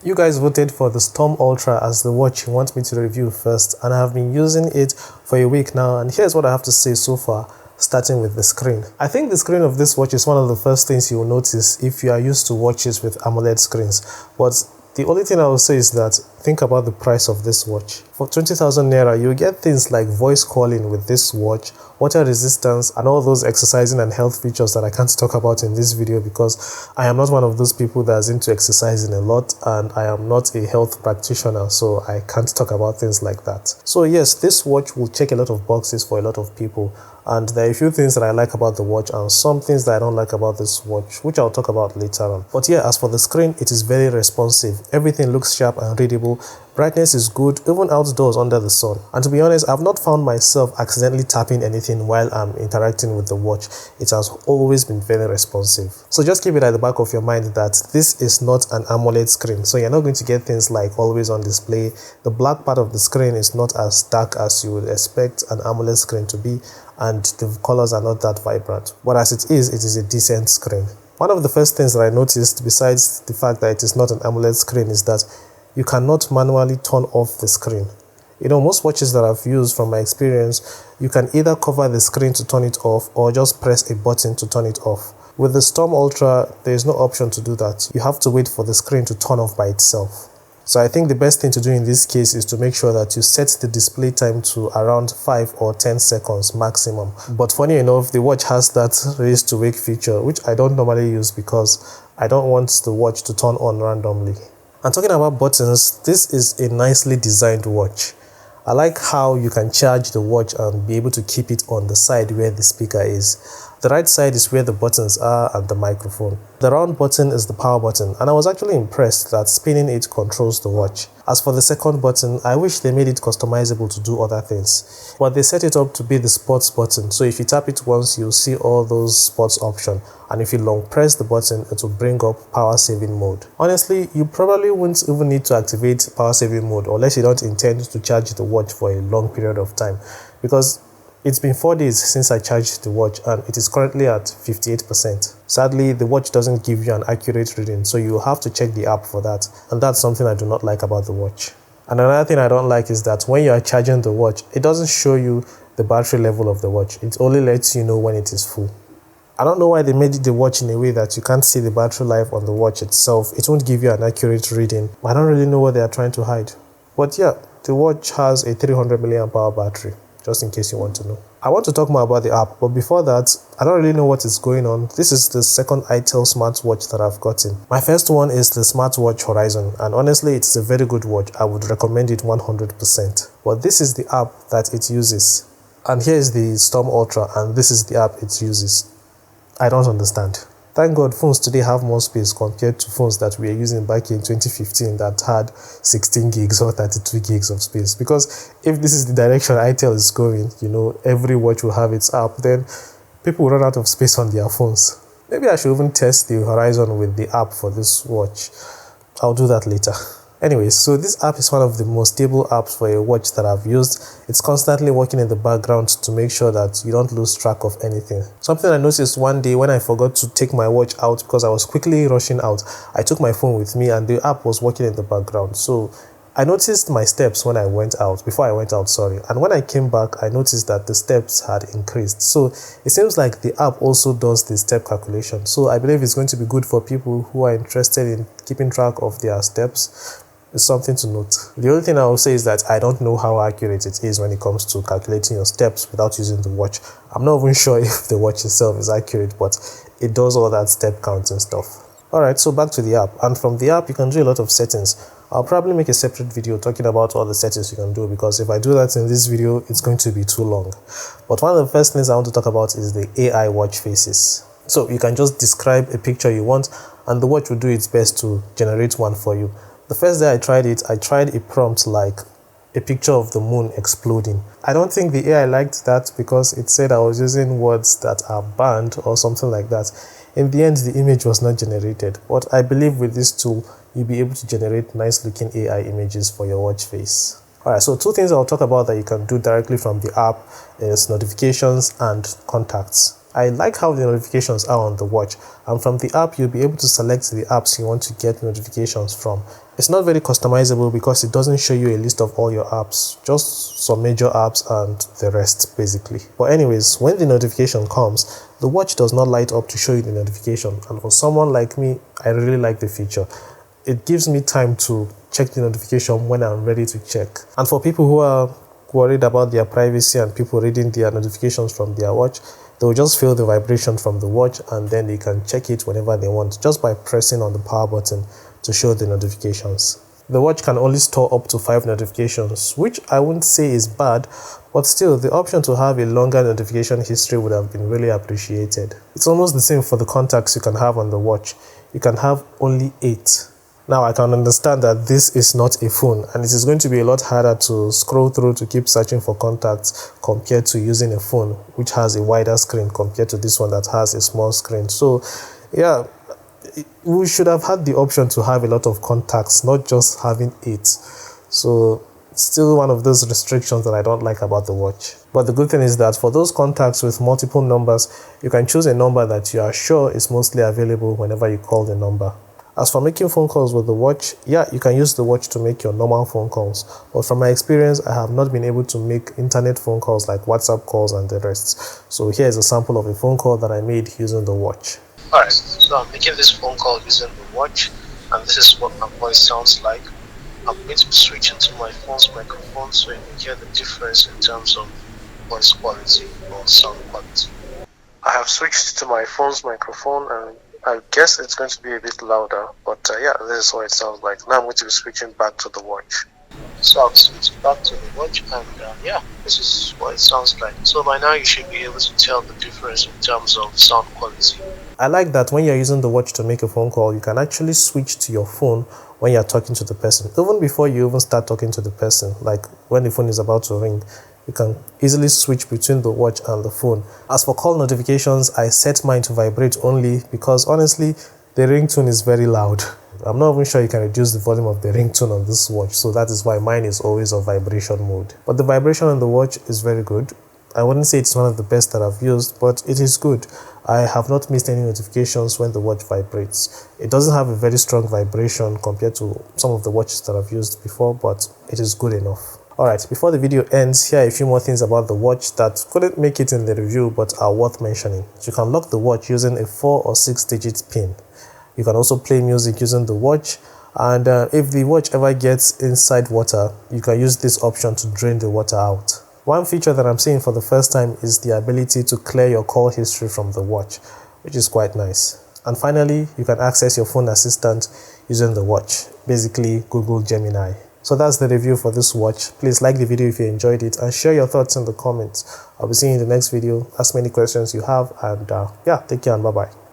You guys voted for the Storm Ultra as the watch you want me to review first, and I have been using it for a week now, and here's what I have to say so far, starting with the screen. I think the screen of this watch is one of the first things you will notice if you are used to watches with AMOLED screens, but the only thing I will say is that think about the price of this watch. For 20,000 naira, you get things like voice calling with this watch, water resistance, and all those exercising and health features that I can't talk about in this video because I am not one of those people that's into exercising a lot, and I am not a health practitioner, so I can't talk about things like that. So yes, this watch will check a lot of boxes for a lot of people, and there are a few things that I like about the watch and some things that I don't like about this watch, which I'll talk about later on. But yeah, as for the screen, it is very responsive. Everything looks sharp and readable. Brightness is good, even outdoors under the sun. And to be honest, I've not found myself accidentally tapping anything while I'm interacting with the watch. It has always been very responsive. So just keep it at the back of your mind that this is not an AMOLED screen. So you're not going to get things like always on display. The black part of the screen is not as dark as you would expect an AMOLED screen to be, and the colors are not that vibrant. But as it is a decent screen. One of the first things that I noticed, besides the fact that it is not an AMOLED screen, is that you cannot manually turn off the screen. You know, most watches that I've used, from my experience, you can either cover the screen to turn it off or just press a button to turn it off. With the Storm Ultra, there is no option to do that. You have to wait for the screen to turn off by itself. So I think the best thing to do in this case is to make sure that you set the display time to around 5 or 10 seconds maximum. But funny enough, the watch has that raise to wake feature, which I don't normally use because I don't want the watch to turn on randomly. And talking about buttons, this is a nicely designed watch. I like how you can charge the watch and be able to keep it on the side where the speaker is. The right side is where the buttons are and the microphone. The round button is the power button, and I was actually impressed that spinning it controls the watch. As for the second button, I wish they made it customizable to do other things, but they set it up to be the sports button, so if you tap it once, you'll see all those sports options, and if you long press the button, it will bring up power saving mode. Honestly, you probably won't even need to activate power saving mode unless you don't intend to charge the watch for a long period of time, because it's been 4 days since I charged the watch and it is currently at 58%. Sadly, the watch doesn't give you an accurate reading, so you have to check the app for that, and that's something I do not like about the watch. And another thing I don't like is that when you are charging the watch, it doesn't show you the battery level of the watch. It only lets you know when it is full. I don't know why they made the watch in a way that you can't see the battery life on the watch itself. It won't give you an accurate reading. I don't really know what they are trying to hide. But yeah, the watch has a 300 mAh battery, just in case you want to know. I want to talk more about the app, but before that, I don't really know what is going on. This is the second Itel smartwatch that I've gotten. My first one is the Smartwatch Horizon, and honestly, it's a very good watch. I would recommend it 100%. But this is the app that it uses. And here is the Storm Ultra, and this is the app it uses. I don't understand. Thank God phones today have more space compared to phones that we were using back in 2015 that had 16 gigs or 32 gigs of space. Because if this is the direction Itel is going, you know, every watch will have its app, then people will run out of space on their phones. Maybe I should even test the Horizon with the app for this watch. I'll do that later. Anyways, so this app is one of the most stable apps for a watch that I've used. It's constantly working in the background to make sure that you don't lose track of anything. Something I noticed one day when I forgot to take my watch out because I was quickly rushing out, I took my phone with me and the app was working in the background. So I noticed my steps when I went out, before I went out, sorry. And when I came back, I noticed that the steps had increased. So it seems like the app also does the step calculation. So I believe it's going to be good for people who are interested in keeping track of their steps. It's something to note. The only thing I will say is that I don't know how accurate it is when it comes to calculating your steps without using the watch. I'm not even sure if the watch itself is accurate, but it does all that step counting stuff. Alright, so back to the app. And from the app, you can do a lot of settings. I'll probably make a separate video talking about all the settings you can do, because if I do that in this video, it's going to be too long. But one of the first things I want to talk about is the AI watch faces. So you can just describe a picture you want, and the watch will do its best to generate one for you. The first day I tried it, I tried a prompt like a picture of the moon exploding. I don't think the AI liked that because it said I was using words that are banned or something like that. In the end, the image was not generated, but I believe with this tool, you'll be able to generate nice looking AI images for your watch face. Alright, so two things I'll talk about that you can do directly from the app is notifications and contacts. I like how the notifications are on the watch, and from the app you'll be able to select the apps you want to get notifications from. It's not very customizable because it doesn't show you a list of all your apps, just some major apps and the rest basically. But anyways, when the notification comes, the watch does not light up to show you the notification, and for someone like me, I really like the feature. It gives me time to check the notification when I'm ready to check. And for people who are worried about their privacy and people reading their notifications from their watch, they'll just feel the vibration from the watch and then they can check it whenever they want just by pressing on the power button to show the notifications. The watch can only store up to 5 notifications, which I wouldn't say is bad, but still the option to have a longer notification history would have been really appreciated. It's almost the same for the contacts you can have on the watch. You can have only 8. Now I can understand that this is not a phone and it is going to be a lot harder to scroll through to keep searching for contacts compared to using a phone which has a wider screen compared to this one that has a small screen. So yeah, we should have had the option to have a lot of contacts, not just having 8. So still one of those restrictions that I don't like about the watch. But the good thing is that for those contacts with multiple numbers, you can choose a number that you are sure is mostly available whenever you call the number. As for making phone calls with the watch, yeah, you can use the watch to make your normal phone calls. But from my experience, I have not been able to make internet phone calls like WhatsApp calls and the rest. So here is a sample of a phone call that I made using the watch. Alright, so I'm making this phone call using the watch, and this is what my voice sounds like. I'm going to switch into my phone's microphone so you can hear the difference in terms of voice quality or sound quality. I have switched to my phone's microphone and I guess it's going to be a bit louder, but yeah, this is what it sounds like. Now I'm going to be switching back to the watch. So I've switched back to the watch and yeah, this is what it sounds like. So by now you should be able to tell the difference in terms of sound quality. I like that when you're using the watch to make a phone call, you can actually switch to your phone when you're talking to the person, even before you even start talking to the person, like when the phone is about to ring. You can easily switch between the watch and the phone. As for call notifications, I set mine to vibrate only because honestly, the ringtone is very loud. I'm not even sure you can reduce the volume of the ringtone on this watch, so that is why mine is always on vibration mode. But the vibration on the watch is very good. I wouldn't say it's one of the best that I've used, but it is good. I have not missed any notifications when the watch vibrates. It doesn't have a very strong vibration compared to some of the watches that I've used before, but it is good enough. Alright, before the video ends, here are a few more things about the watch that couldn't make it in the review but are worth mentioning. You can lock the watch using a 4 or 6 digit pin. You can also play music using the watch, and if the watch ever gets inside water, you can use this option to drain the water out. One feature that I'm seeing for the first time is the ability to clear your call history from the watch, which is quite nice. And finally, you can access your phone assistant using the watch, basically Google Gemini. So that's the review for this watch. Please like the video if you enjoyed it and share your thoughts in the comments. I'll be seeing you in the next video. Ask me any questions you have, and yeah, take care and bye-bye.